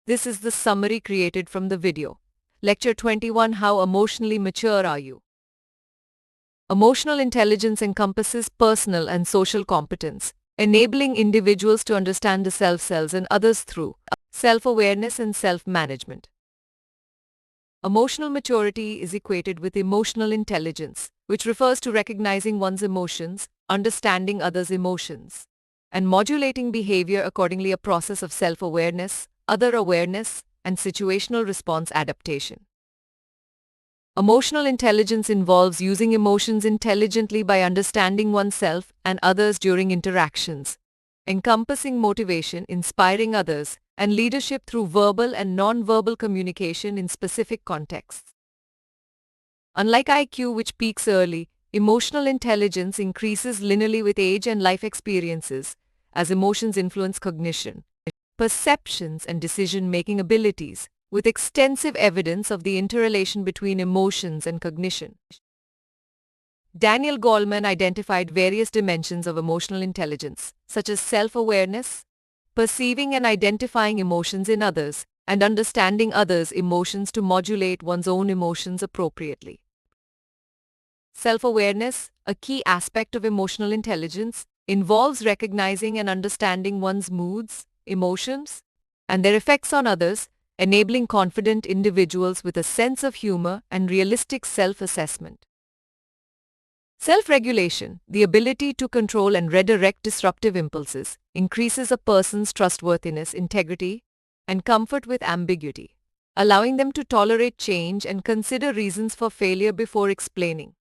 This is the summary created from the video. Lecture 21: How emotionally mature are you? Emotional intelligence encompasses personal and social competence, enabling individuals to understand themselves and others through self-awareness and self-management. Emotional maturity is equated with emotional intelligence, which refers to recognizing one's emotions, understanding others' emotions, and modulating behavior accordingly, a process of self-awareness, other awareness, and situational response adaptation. Emotional intelligence involves using emotions intelligently by understanding oneself and others during interactions, encompassing motivation, inspiring others, and leadership through verbal and non-verbal communication in specific contexts. Unlike IQ, which peaks early, emotional intelligence increases linearly with age and life experiences, as emotions influence cognition, perceptions, and decision-making abilities, with extensive evidence of the interrelation between emotions and cognition. Daniel Goleman identified various dimensions of emotional intelligence, such as self-awareness, perceiving and identifying emotions in others, and understanding others' emotions to modulate one's own emotions appropriately. Self-awareness, a key aspect of emotional intelligence, involves recognizing and understanding one's moods, emotions, and their effects on others, enabling confident individuals with a sense of humor and realistic self-assessment. Self-regulation, the ability to control and redirect disruptive impulses, increases a person's trustworthiness, integrity, and comfort with ambiguity, allowing them to tolerate change and consider reasons for failure before explaining.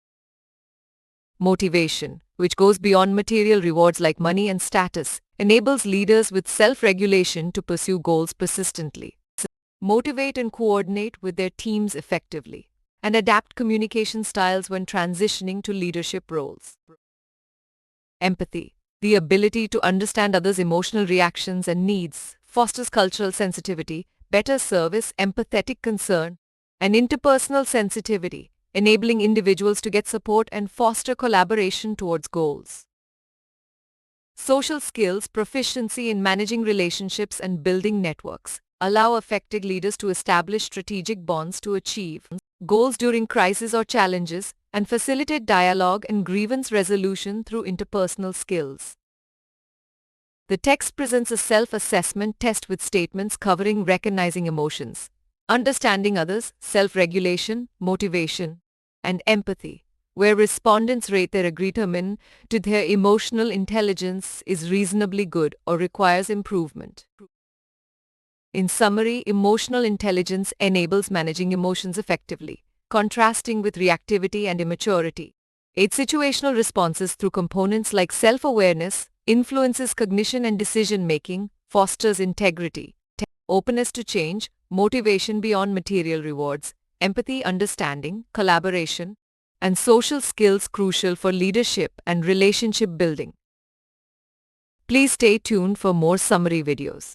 Motivation, which goes beyond material rewards like money and status, enables leaders with self-regulation to pursue goals persistently, motivate and coordinate with their teams effectively, and adapt communication styles when transitioning to leadership roles. Empathy, the ability to understand others' emotional reactions and needs, fosters cultural sensitivity, better service, empathetic concern, and interpersonal sensitivity, enabling individuals to get support and foster collaboration towards goals. Social skills, proficiency in managing relationships and building networks, allow effective leaders to establish strategic bonds to achieve goals during crises or challenges, and facilitate dialogue and grievance resolution through interpersonal skills. The text presents a self-assessment test with statements covering recognizing emotions, understanding others, self-regulation, motivation, and empathy, where respondents rate their agreement to their emotional intelligence is reasonably good or requires improvement. In summary, emotional intelligence enables managing emotions effectively, contrasting with reactivity and immaturity. Aids situational responses through components like self-awareness, influences cognition and decision-making, fosters integrity, openness to change, motivation beyond material rewards, empathy, understanding, collaboration, and social skills crucial for leadership and relationship building. Please stay tuned for more summary videos.